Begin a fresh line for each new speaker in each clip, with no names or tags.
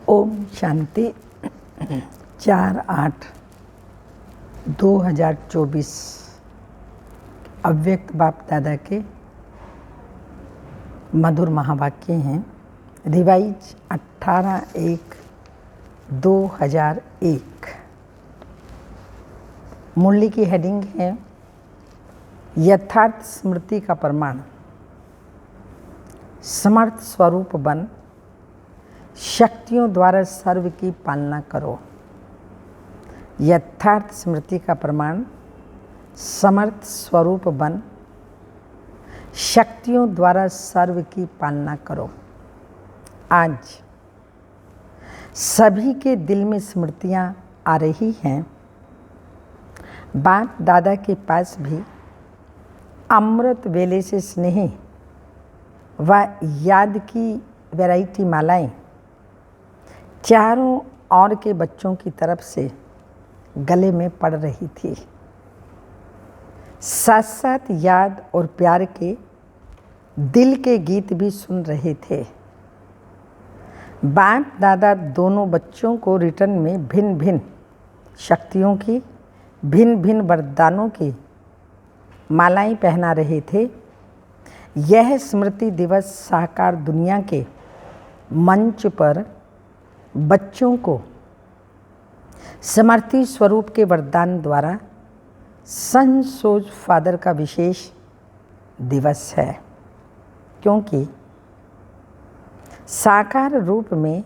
ओम शांति 4/8/2024 अव्यक्त बाप दादा के मधुर महावाक्य हैं। रिवाइज 18/1/2001। मुरली की हेडिंग है यथार्थ स्मृति का प्रमाण। समर्थ स्वरूप बन शक्तियों द्वारा सर्व की पालना करो। यथार्थ स्मृति का प्रमाण समर्थ स्वरूप बन शक्तियों द्वारा सर्व की पालना करो। आज सभी के दिल में स्मृतियाँ आ रही हैं। बाप दादा के पास भी अमृत वेले से स्नेह व याद की वैरायटी मालाएं चारों ओर के बच्चों की तरफ से गले में पड़ रही थी। साथ साथ याद और प्यार के दिल के गीत भी सुन रहे थे। बाप दादा दोनों बच्चों को रिटर्न में भिन्न भिन्न शक्तियों की, भिन्न भिन्न वरदानों की मालाएं पहना रहे थे। यह स्मृति दिवस साकार दुनिया के मंच पर बच्चों को समर्थी स्वरूप के वरदान द्वारा सनसोज फादर का विशेष दिवस है, क्योंकि साकार रूप में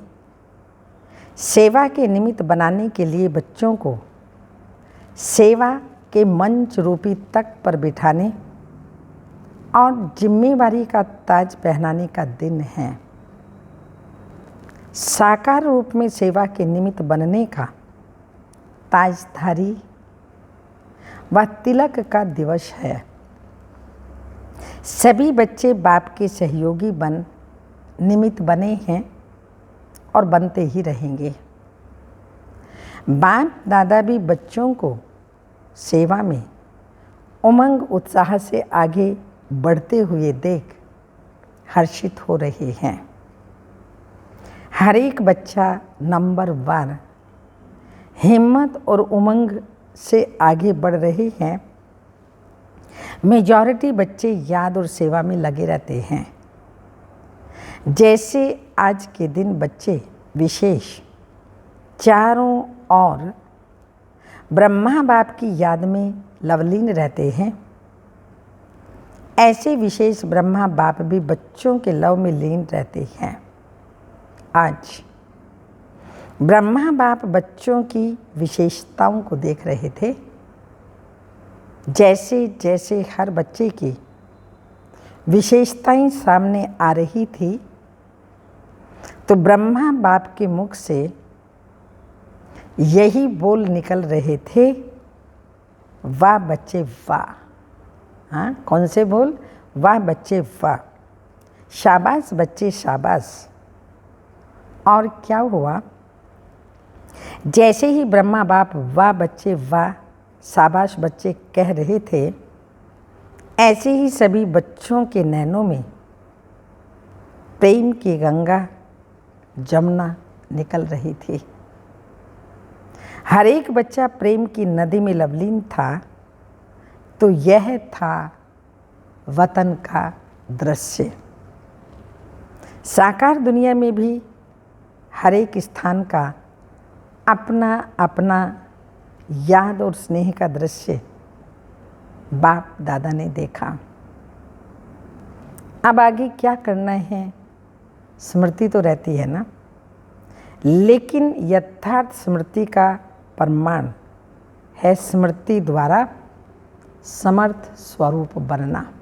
सेवा के निमित्त बनाने के लिए बच्चों को सेवा के मंच रूपी तख्त पर बिठाने और जिम्मेवारी का ताज पहनाने का दिन है। साकार रूप में सेवा के निमित्त बनने का ताजधारी व तिलक का दिवस है। सभी बच्चे बाप के सहयोगी बन निमित्त बने हैं और बनते ही रहेंगे। बाप दादा भी बच्चों को सेवा में उमंग उत्साह से आगे बढ़ते हुए देख हर्षित हो रहे हैं। हर एक बच्चा नंबरवार हिम्मत और उमंग से आगे बढ़ रहे हैं। मेजॉरिटी बच्चे याद और सेवा में लगे रहते हैं। जैसे आज के दिन बच्चे विशेष चारों ओर ब्रह्मा बाप की याद में लवलीन रहते हैं, ऐसे विशेष ब्रह्मा बाप भी बच्चों के लव में लीन रहते हैं। आज ब्रह्मा बाप बच्चों की विशेषताओं को देख रहे थे। जैसे जैसे हर बच्चे की विशेषताएं सामने आ रही थी, तो ब्रह्मा बाप के मुख से यही बोल निकल रहे थे, वाह बच्चे वाह। हाँ, कौन से बोल? वाह बच्चे वाह, शाबाश बच्चे शाबाश। और क्या हुआ? जैसे ही ब्रह्मा बाप वाह बच्चे वाह, शाबाश बच्चे कह रहे थे, ऐसे ही सभी बच्चों के नैनों में प्रेम की गंगा जमुना निकल रही थी। हर एक बच्चा प्रेम की नदी में लवलीन था। तो यह था वतन का दृश्य। साकार दुनिया में भी हर एक स्थान का अपना अपना याद और स्नेह का दृश्य बाप दादा ने देखा। अब आगे क्या करना है? स्मृति तो रहती है ना, लेकिन यथार्थ स्मृति का प्रमाण है स्मृति द्वारा समर्थ स्वरूप बनना।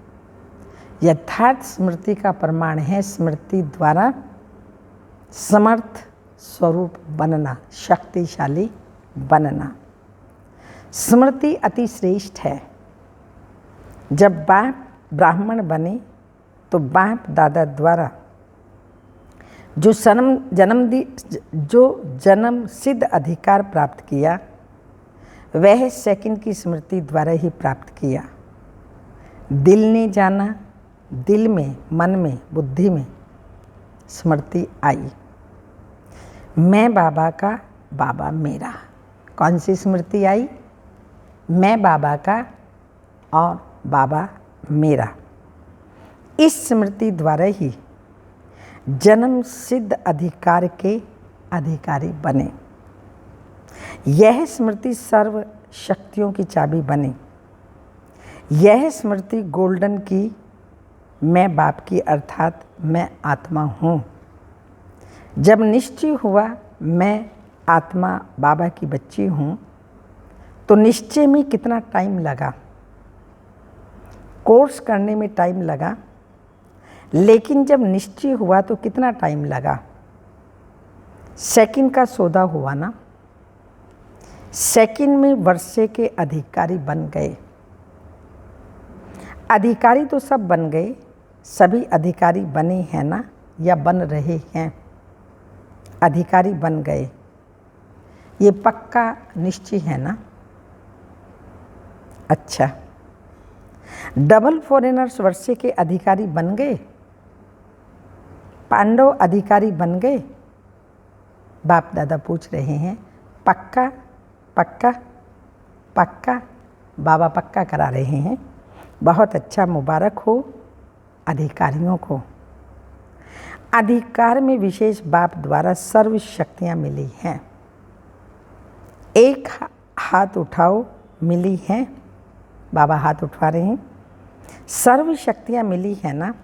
यथार्थ स्मृति का प्रमाण है स्मृति द्वारा समर्थ स्वरूप बनना, शक्तिशाली बनना। स्मृति अति श्रेष्ठ है। जब बाप ब्राह्मण बने तो बाप दादा द्वारा जो जन्म सिद्ध अधिकार प्राप्त किया, वह सेकंड की स्मृति द्वारा ही प्राप्त किया। दिल ने जाना, दिल में, मन में, बुद्धि में स्मृति आई। मैं बाबा का, बाबा मेरा। कौन सी स्मृति आई? मैं बाबा का और बाबा मेरा। इस स्मृति द्वारा ही जन्म सिद्ध अधिकार के अधिकारी बने। यह स्मृति सर्व शक्तियों की चाबी बने। यह स्मृति गोल्डन की मैं बाप की अर्थात मैं आत्मा हूँ। जब निश्चय हुआ मैं आत्मा बाबा की बच्ची हूँ, तो निश्चय में कितना टाइम लगा? कोर्स करने में टाइम लगा, लेकिन जब निश्चय हुआ तो कितना टाइम लगा? सेकंड का सौदा हुआ ना। सेकंड में वर्षे के अधिकारी बन गए। अधिकारी तो सब बन गए, सभी अधिकारी बने हैं ना, या बन रहे हैं? अधिकारी बन गए, ये पक्का निश्चय है ना? अच्छा, डबल फॉरेनर्स वर्षे के अधिकारी बन गए, पांडव अधिकारी बन गए। बाप दादा पूछ रहे हैं, पक्का पक्का पक्का? बाबा पक्का करा रहे हैं। बहुत अच्छा, मुबारक हो अधिकारियों को। अधिकार में विशेष बाप द्वारा सर्व शक्तियाँ मिली हैं। एक हाथ उठाओ, मिली हैं। बाबा हाथ उठा रहे हैं। सर्व शक्तियाँ मिली है ना?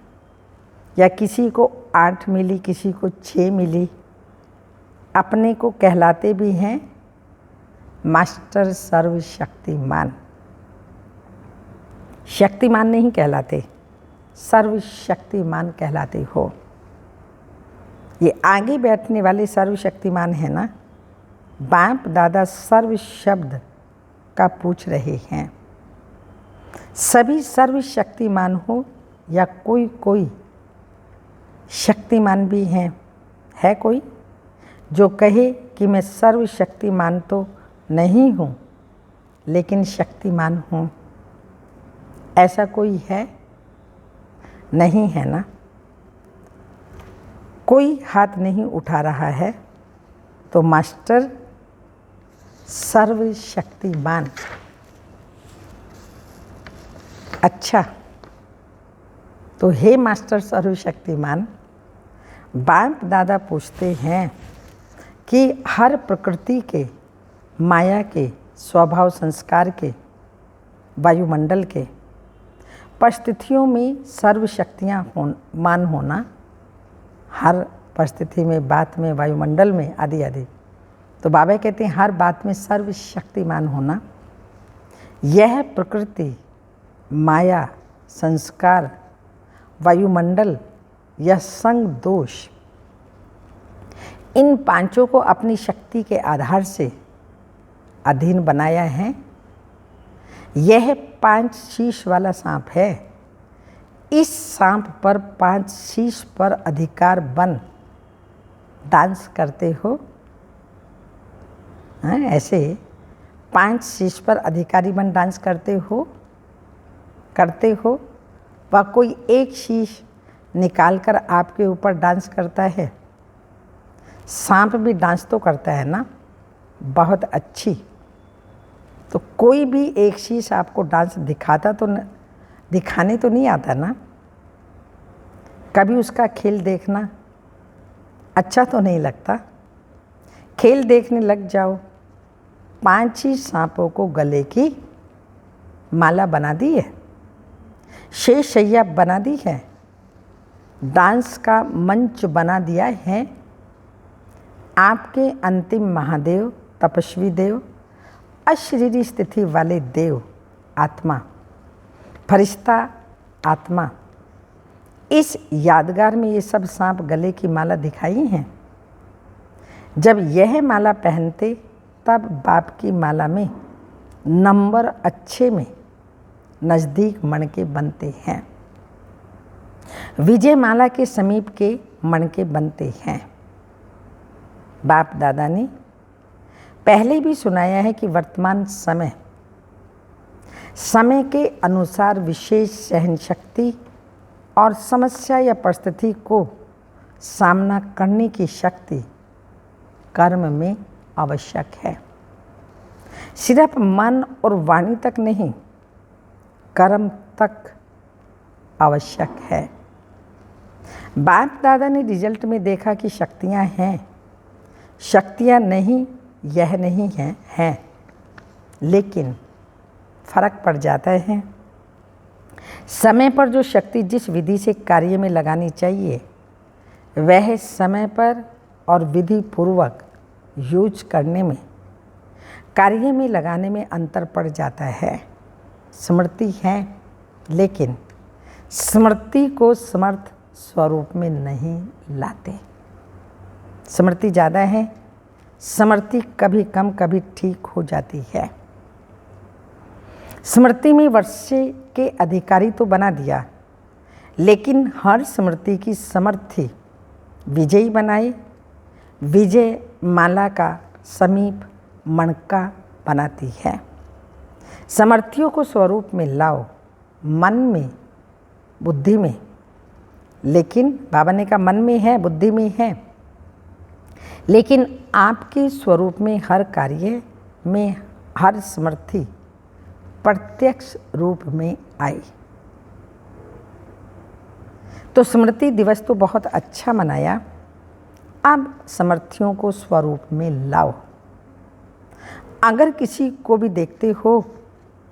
या किसी को 8 मिली, किसी को 6 मिली। अपने को कहलाते भी हैं मास्टर सर्वशक्तिमान। शक्तिमान नहीं कहलाते, सर्वशक्तिमान कहलाते हो। ये आगे बैठने वाले सर्वशक्तिमान है ना? बाप दादा सर्व शब्द का पूछ रहे हैं। सभी सर्वशक्तिमान हो या कोई कोई शक्तिमान भी हैं? है कोई जो कहे कि मैं सर्वशक्तिमान तो नहीं हूँ, लेकिन शक्तिमान हूँ? ऐसा कोई है? नहीं है ना? कोई हाथ नहीं उठा रहा है, तो मास्टर सर्वशक्तिमान। अच्छा, तो हे मास्टर सर्वशक्तिमान, बाप दादा पूछते हैं कि हर प्रकृति के, माया के, स्वभाव संस्कार के, वायुमंडल के परिस्थितियों में सर्वशक्तियाँ मान होना, हर परिस्थिति में, बात में, वायुमंडल में, आदि आदि। तो बाबा कहते हैं हर बात में सर्वशक्तिमान होना। यह प्रकृति, माया, संस्कार, वायुमंडल या संग दोष, इन पांचों को अपनी शक्ति के आधार से अधीन बनाया है। यह 5 शीश वाला सांप है। इस सांप पर 5 शीश पर अधिकार बन डांस करते हो। ऐसे 5 शीश पर अधिकारी बन डांस करते हो। वह कोई एक शीश निकालकर आपके ऊपर डांस करता है। सांप भी डांस तो करता है ना, बहुत अच्छी। तो कोई भी एक शीश आपको डांस दिखाने तो नहीं आता ना। कभी उसका खेल देखना अच्छा तो नहीं लगता। खेल देखने लग जाओ, 5 ही सांपों को गले की माला बना दी है, शेषैया बना दी है, डांस का मंच बना दिया है। आपके अंतिम महादेव, तपस्वी देव, अशरीरी स्थिति वाले देव आत्मा, फरिश्ता आत्मा, इस यादगार में ये सब सांप गले की माला दिखाई हैं। जब यह माला पहनते तब बाप की माला में नंबर अच्छे में नज़दीक मणके बनते हैं। विजय माला के समीप के मणके बनते हैं। बाप दादा ने पहले भी सुनाया है कि वर्तमान समय के अनुसार विशेष सहनशक्ति और समस्या या परिस्थिति को सामना करने की शक्ति कर्म में आवश्यक है। सिर्फ मन और वाणी तक नहीं, कर्म तक आवश्यक है। बाप दादा ने रिजल्ट में देखा कि शक्तियाँ हैं, शक्तियाँ नहीं यह नहीं हैं, लेकिन फर्क पड़ जाता है। समय पर जो शक्ति जिस विधि से कार्य में लगानी चाहिए वह समय पर और विधि पूर्वक यूज करने में, कार्य में लगाने में अंतर पड़ जाता है। स्मृति है, लेकिन स्मृति को समर्थ स्वरूप में नहीं लाते। स्मृति ज़्यादा है, स्मृति कभी कम कभी ठीक हो जाती है। स्मृति में वर्षे के अधिकारी तो बना दिया, लेकिन हर स्मृति की समर्थी विजयी बनाए, विजय माला का समीप मणका बनाती है। समर्थियों को स्वरूप में लाओ, मन में, बुद्धि में, लेकिन बाबा ने कहा मन में है, बुद्धि में है, लेकिन आपके स्वरूप में हर कार्य में हर समर्थी प्रत्यक्ष रूप में आई। तो स्मृति दिवस तो बहुत अच्छा मनाया, अब समर्थियों को स्वरूप में लाओ। अगर किसी को भी देखते हो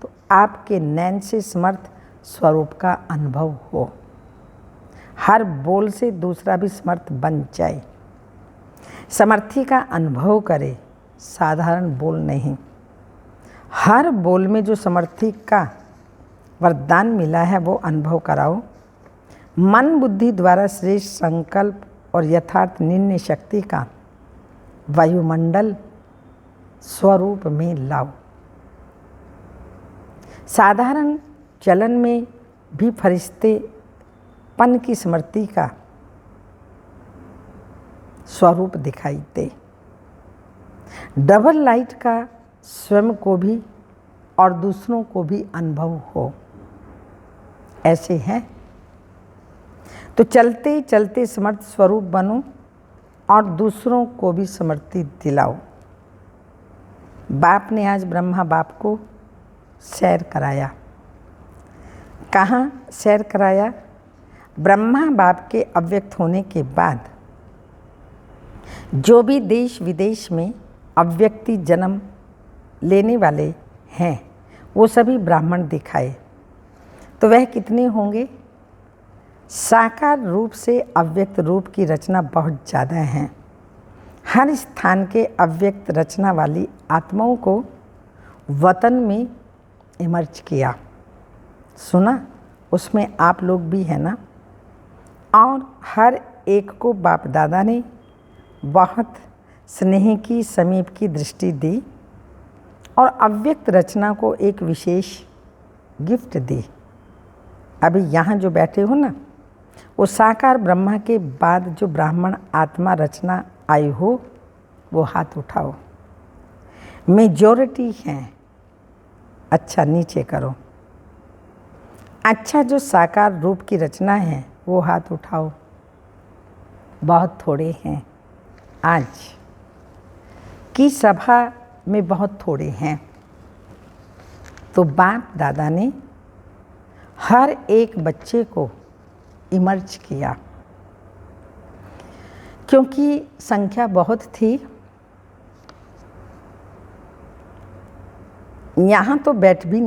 तो आपके नैन से समर्थ स्वरूप का अनुभव हो, हर बोल से दूसरा भी समर्थ बन जाए, समर्थी का अनुभव करे, साधारण बोल नहीं। हर बोल में जो समर्थी का वरदान मिला है वो अनुभव कराओ। मन बुद्धि द्वारा श्रेष्ठ संकल्प और यथार्थ निर्णय शक्ति का वायुमंडल स्वरूप में लाओ। साधारण चलन में भी फरिश्तेपन की स्मृति का स्वरूप दिखाई दे। डबल लाइट का स्वयं को भी और दूसरों को भी अनुभव हो, ऐसे हैं। तो चलते चलते समर्थ स्वरूप बनो और दूसरों को भी समृद्धि दिलाओ। बाप ने आज ब्रह्मा बाप को सैर कराया। कहाँ सैर कराया? ब्रह्मा बाप के अव्यक्त होने के बाद जो भी देश विदेश में अव्यक्ति जन्म लेने वाले हैं वो सभी ब्राह्मण दिखाए। तो वह कितने होंगे? साकार रूप से अव्यक्त रूप की रचना बहुत ज़्यादा है। हर स्थान के अव्यक्त रचना वाली आत्माओं को वतन में इमर्ज किया। सुना? उसमें आप लोग भी हैं ना? और हर एक को बाप दादा ने बहुत स्नेह की समीप की दृष्टि दी और अव्यक्त रचना को एक विशेष गिफ्ट दी। अभी यहाँ जो बैठे हो ना, वो साकार ब्रह्मा के बाद जो ब्राह्मण आत्मा रचना आई हो वो हाथ उठाओ। मेजॉरिटी हैं। अच्छा नीचे करो। अच्छा जो साकार रूप की रचना है वो हाथ उठाओ। बहुत थोड़े हैं। आज की सभा में बहुत थोड़े हैं। तो बाप दादा ने हर एक बच्चे को इमर्ज किया, क्योंकि संख्या बहुत थी। यहाँ तो बैठ भी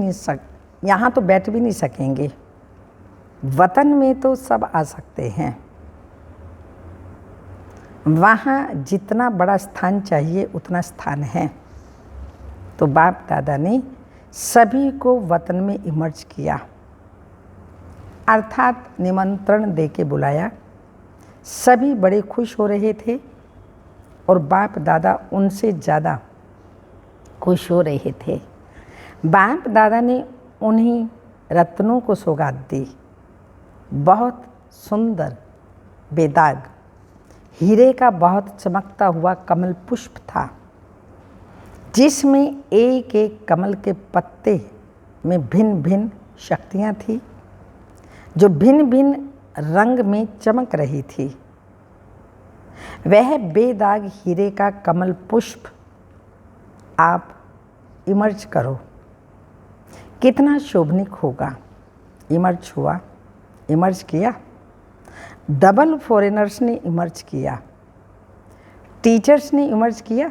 नहीं सकेंगे। वतन में तो सब आ सकते हैं। वहाँ जितना बड़ा स्थान चाहिए उतना स्थान है। तो बाप दादा ने सभी को वतन में इमर्ज किया, अर्थात निमंत्रण देके बुलाया। सभी बड़े खुश हो रहे थे और बाप दादा उनसे ज़्यादा खुश हो रहे थे। बाप दादा ने उन्हीं रत्नों को सौगात दी। बहुत सुंदर बेदाग हीरे का बहुत चमकता हुआ कमल पुष्प था, जिसमें एक एक कमल के पत्ते में भिन्न भिन्न शक्तियाँ थी, जो भिन्न भिन्न रंग में चमक रही थी। वह बेदाग हीरे का कमल पुष्प आप इमर्ज करो, कितना शोभनिक होगा। इमर्ज हुआ, इमर्ज किया। डबल फॉरेनर्स ने इमर्ज किया, टीचर्स ने इमर्ज किया,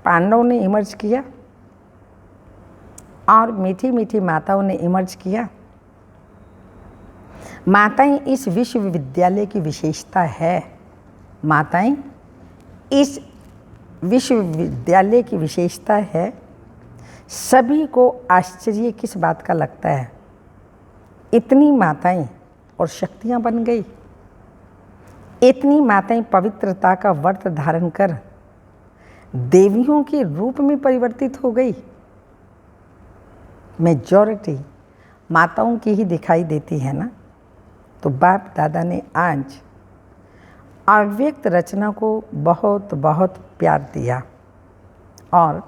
पांडवों ने इमर्ज किया और मीठी मीठी माताओं ने इमर्ज किया। माताएं इस विश्वविद्यालय की विशेषता है। माताएं इस विश्वविद्यालय की विशेषता है। सभी को आश्चर्य किस बात का लगता है, इतनी माताएं और शक्तियां बन गई। इतनी माताएं पवित्रता का व्रत धारण कर देवियों के रूप में परिवर्तित हो गई। मेजॉरिटी माताओं की ही दिखाई देती है ना। तो बाप दादा ने आज अव्यक्त रचना को बहुत बहुत प्यार दिया और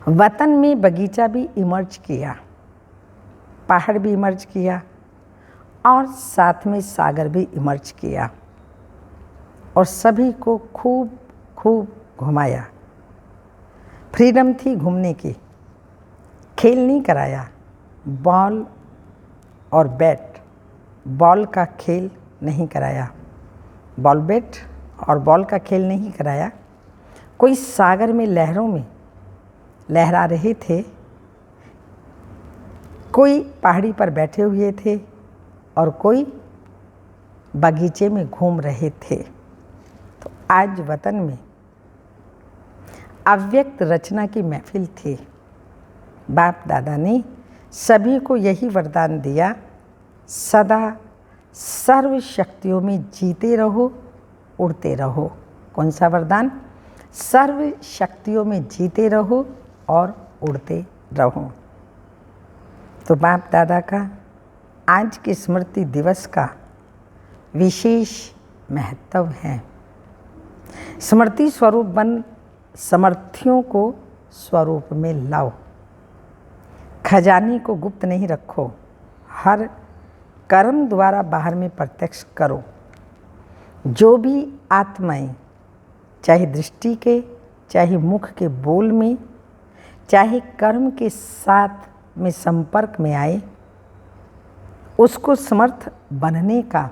वतन में बगीचा भी इमर्ज किया, पहाड़ भी इमर्ज किया और साथ में सागर भी इमर्ज किया और सभी को खूब खूब घुमाया। फ्रीडम थी घूमने की, खेल नहीं कराया। बॉल और बैट, बॉल का खेल नहीं कराया, बॉल बैट और बॉल का खेल नहीं कराया। कोई सागर में लहरों में लहरा रहे थे, कोई पहाड़ी पर बैठे हुए थे और कोई बगीचे में घूम रहे थे। तो आज वतन में अव्यक्त रचना की महफिल थी। बाप दादा ने सभी को यही वरदान दिया, सदा सर्व शक्तियों में जीते रहो, उड़ते रहो। कौन सा वरदान? सर्व शक्तियों में जीते रहो और उड़ते रहो। तो बाप दादा का आज के स्मृति दिवस का विशेष महत्व है। स्मृति स्वरूप बन समर्थियों को स्वरूप में लाओ। खजाने को गुप्त नहीं रखो, हर कर्म द्वारा बाहर में प्रत्यक्ष करो। जो भी आत्माएं चाहे दृष्टि के, चाहे मुख के बोल में, चाहे कर्म के साथ में संपर्क में आए, उसको समर्थ बनने का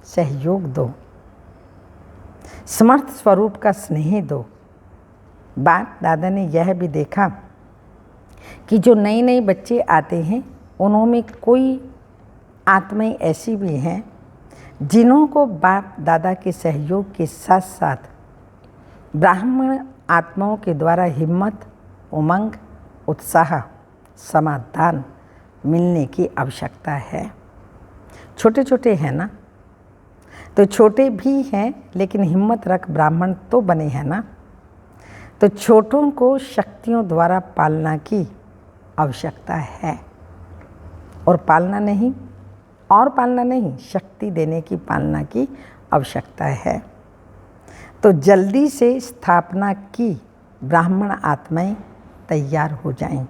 सहयोग दो, समर्थ स्वरूप का स्नेह दो। बाप दादा ने यह भी देखा कि जो नए नए बच्चे आते हैं उनमें कोई आत्माएं ऐसी भी हैं जिन्हों को बाप दादा के सहयोग के साथ साथ ब्राह्मण आत्माओं के द्वारा हिम्मत, उमंग, उत्साह, समाधान मिलने की आवश्यकता है। छोटे छोटे हैं ना, तो छोटे भी हैं लेकिन हिम्मत रख ब्राह्मण तो बने हैं ना। तो छोटों को शक्तियों द्वारा पालना की आवश्यकता है और पालना नहीं, शक्ति देने की पालना की आवश्यकता है। तो जल्दी से स्थापना की ब्राह्मण आत्माएं तैयार हो जाएं,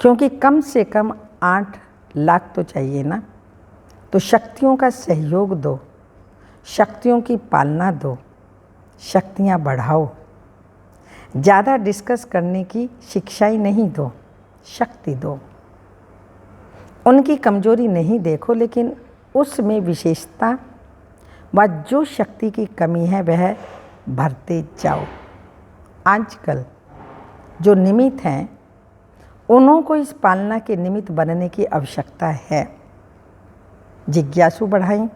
क्योंकि कम से कम 8 लाख तो चाहिए ना। तो शक्तियों का सहयोग दो, शक्तियों की पालना दो, शक्तियाँ बढ़ाओ। ज़्यादा डिस्कस करने की शिक्षाएं नहीं दो, शक्ति दो। उनकी कमजोरी नहीं देखो, लेकिन उसमें विशेषता व जो शक्ति की कमी है वह भरते जाओ। आजकल जो निमित्त हैं उन्हों को इस पालना के निमित्त बनने की आवश्यकता है। जिज्ञासु बढ़ाएं,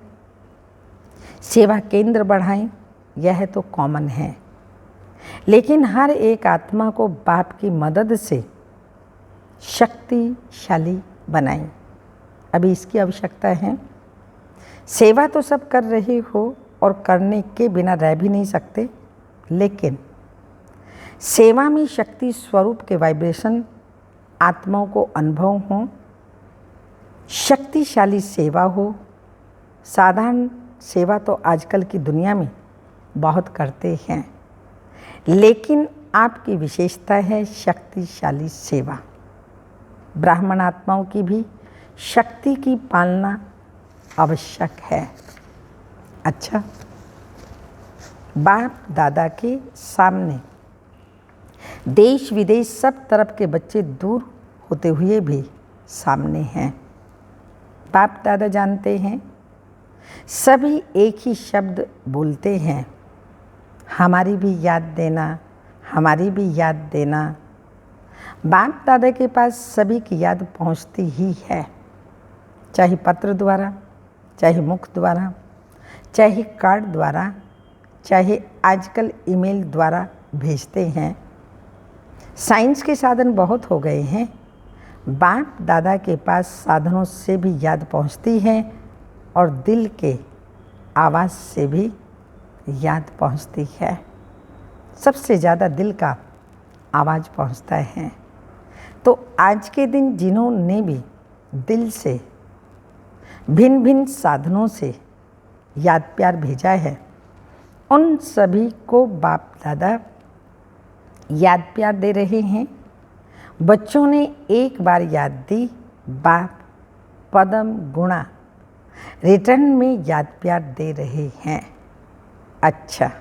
सेवा केंद्र बढ़ाएं, यह तो कॉमन है। लेकिन हर एक आत्मा को बाप की मदद से शक्तिशाली बनाएं, अभी इसकी आवश्यकता है। सेवा तो सब कर रहे हो और करने के बिना रह भी नहीं सकते, लेकिन सेवा में शक्ति स्वरूप के वाइब्रेशन आत्माओं को अनुभव हो, शक्तिशाली सेवा हो। साधारण सेवा तो आजकल की दुनिया में बहुत करते हैं, लेकिन आपकी विशेषता है शक्तिशाली सेवा। ब्राह्मण आत्माओं की भी शक्ति की पालना आवश्यक है। अच्छा, बाप दादा के सामने देश विदेश सब तरफ के बच्चे दूर होते हुए भी सामने हैं। बाप दादा जानते हैं, सभी एक ही शब्द बोलते हैं, हमारी भी याद देना, हमारी भी याद देना। बाप दादा के पास सभी की याद पहुंचती ही है, चाहे पत्र द्वारा, चाहे मुख द्वारा, चाहे कार्ड द्वारा, चाहे आजकल ईमेल द्वारा भेजते हैं। साइंस के साधन बहुत हो गए हैं, बाप दादा के पास साधनों से भी याद पहुंचती है और दिल के आवाज़ से भी याद पहुंचती है। सबसे ज़्यादा दिल का आवाज़ पहुंचता है। तो आज के दिन जिन्होंने भी दिल से भिन्न भिन्न साधनों से याद प्यार भेजा है, उन सभी को बाप दादा याद प्यार दे रहे हैं। बच्चों ने एक बार याद दी, बाप पदम गुणा रिटर्न में याद प्यार दे रहे हैं। अच्छा,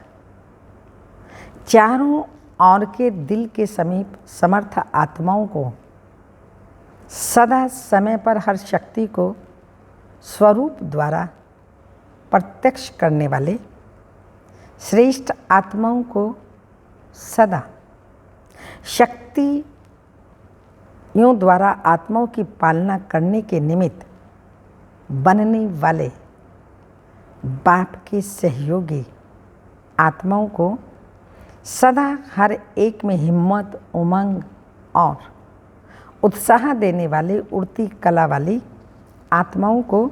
चारों ओर के दिल के समीप समर्थ आत्माओं को सदा समय पर हर शक्ति को स्वरूप द्वारा प्रत्यक्ष करने वाले श्रेष्ठ आत्माओं को सदा शक्तियों द्वारा आत्माओं की पालना करने के निमित्त बनने वाले बाप के सहयोगी आत्माओं को सदा हर एक में हिम्मत, उमंग और उत्साह देने वाले उड़ती कला वाली आत्माओं को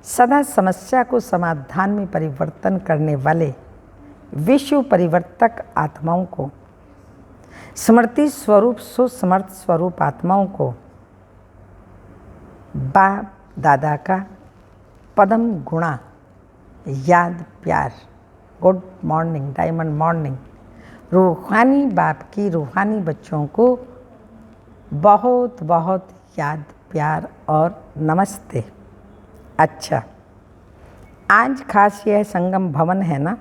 सदा समस्या को समाधान में परिवर्तन करने वाले विश्व परिवर्तक आत्माओं को, स्मृति स्वरूप सुसमर्थ स्वरूप आत्माओं को बाप दादा का पदम गुणा याद प्यार, गुड मॉर्निंग, डायमंड मॉर्निंग, रूहानी बाप की रूहानी बच्चों को बहुत बहुत याद प्यार और नमस्ते। अच्छा, आज खास यह संगम भवन है ना,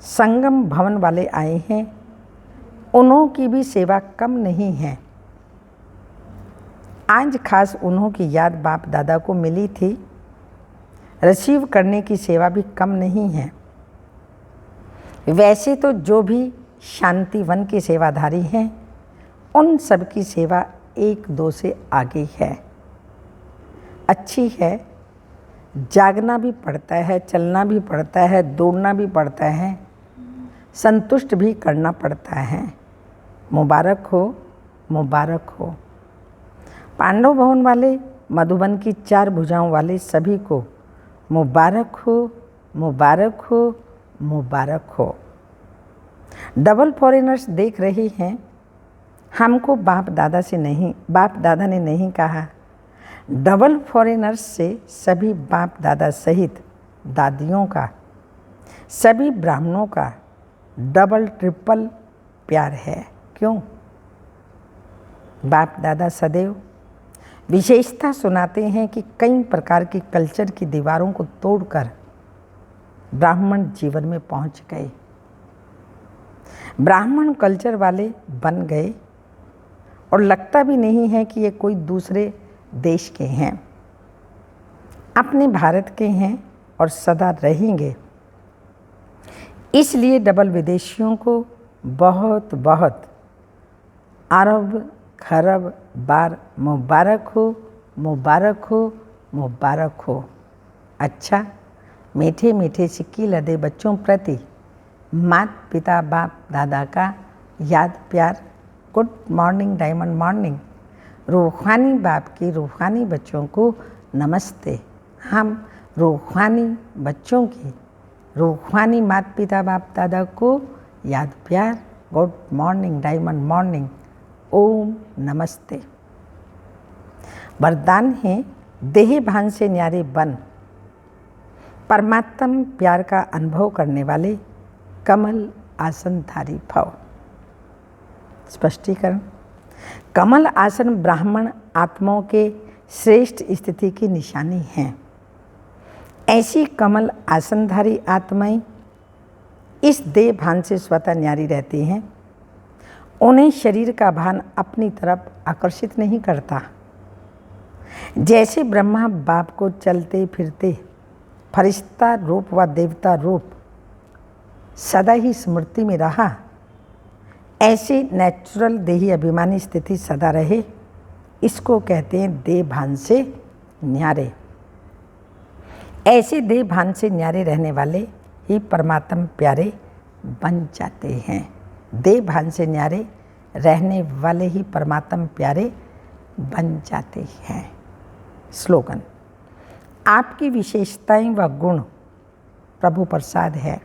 संगम भवन वाले आए हैं, उन्हों की भी सेवा कम नहीं है। आज खास उन्हों की याद बाप दादा को मिली थी, रिसीव करने की सेवा भी कम नहीं है। वैसे तो जो भी शांति वन के सेवाधारी हैं, उन सब की सेवा एक दो से आगे है। अच्छी है, जागना भी पड़ता है, चलना भी पड़ता है, दौड़ना भी पड़ता है, संतुष्ट भी करना पड़ता है। मुबारक हो, मुबारक हो। पांडव भवन वाले, मधुबन की 4 भुजाओं वाले सभी को मुबारक हो, मुबारक हो, मुबारक हो। डबल फॉरेनर्स देख रहे हैं, हमको बाप दादा ने नहीं कहा, डबल फॉरेनर्स से सभी बाप दादा सहित दादियों का, सभी ब्राह्मणों का डबल ट्रिपल प्यार है। क्यों? बाप दादा सदैव विशेषता सुनाते हैं कि कई प्रकार की कल्चर की दीवारों को तोड़कर ब्राह्मण जीवन में पहुंच गए, ब्राह्मण कल्चर वाले बन गए और लगता भी नहीं है कि ये कोई दूसरे देश के हैं, अपने भारत के हैं और सदा रहेंगे। इसलिए डबल विदेशियों को बहुत बहुत अरब खरब बार मुबारक हो, मुबारक हो, मुबारक हो। अच्छा, मीठे मीठे सिक्की लदे बच्चों प्रति माता पिता बाप दादा का याद प्यार, गुड मॉर्निंग, डायमंड मॉर्निंग। रूहानी बाप की रूहानी बच्चों को नमस्ते। हम रूहानी बच्चों की रूहानी माता पिता बाप दादा को याद प्यार, गुड मॉर्निंग, डायमंड मॉर्निंग, ओम नमस्ते। वरदान है, देह भान से न्यारे बन परमात्म प्यार का अनुभव करने वाले कमल आसनधारी भव। स्पष्टीकरण, कमल आसन ब्राह्मण आत्माओं के श्रेष्ठ स्थिति की निशानी है। ऐसी कमल आसनधारी आत्माएं इस देह भान से स्वतः न्यारी रहती हैं। उन्हें शरीर का भान अपनी तरफ आकर्षित नहीं करता। जैसे ब्रह्मा बाप को चलते फिरते फरिश्ता रूप व देवता रूप सदा ही स्मृति में रहा, ऐसे नेचुरल देही अभिमानी स्थिति सदा रहे, इसको कहते हैं देह भान से न्यारे। ऐसे देह भान से न्यारे रहने वाले ही परमात्मा प्यारे बन जाते हैं। देह भान से न्यारे रहने वाले ही परमात्मा प्यारे बन जाते हैं। स्लोगन: आपकी विशेषताएं व गुण प्रभु प्रसाद है,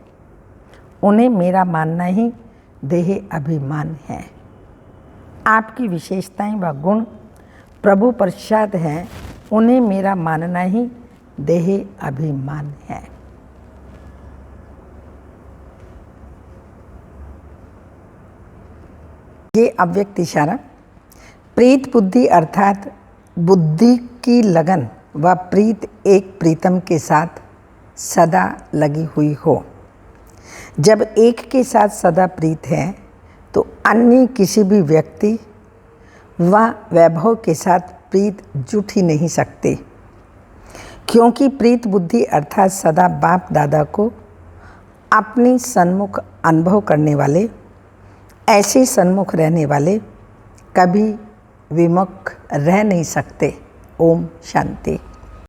उन्हें मेरा मानना ही देह अभिमान है। आपकी विशेषताएं व गुण प्रभु प्रसाद है, उन्हें मेरा मानना ही देह अभिमान है। ये अव्यक्त इशारा प्रीत बुद्धि अर्थात बुद्धि की लगन व प्रीत एक प्रीतम के साथ सदा लगी हुई हो। जब एक के साथ सदा प्रीत है तो अन्य किसी भी व्यक्ति व वैभव के साथ प्रीत जुट ही नहीं सकते, क्योंकि प्रीत बुद्धि अर्थात सदा बाप दादा को अपनी सन्मुख अनुभव करने वाले, ऐसे सन्मुख रहने वाले कभी विमुख रह नहीं सकते। ओम शांति।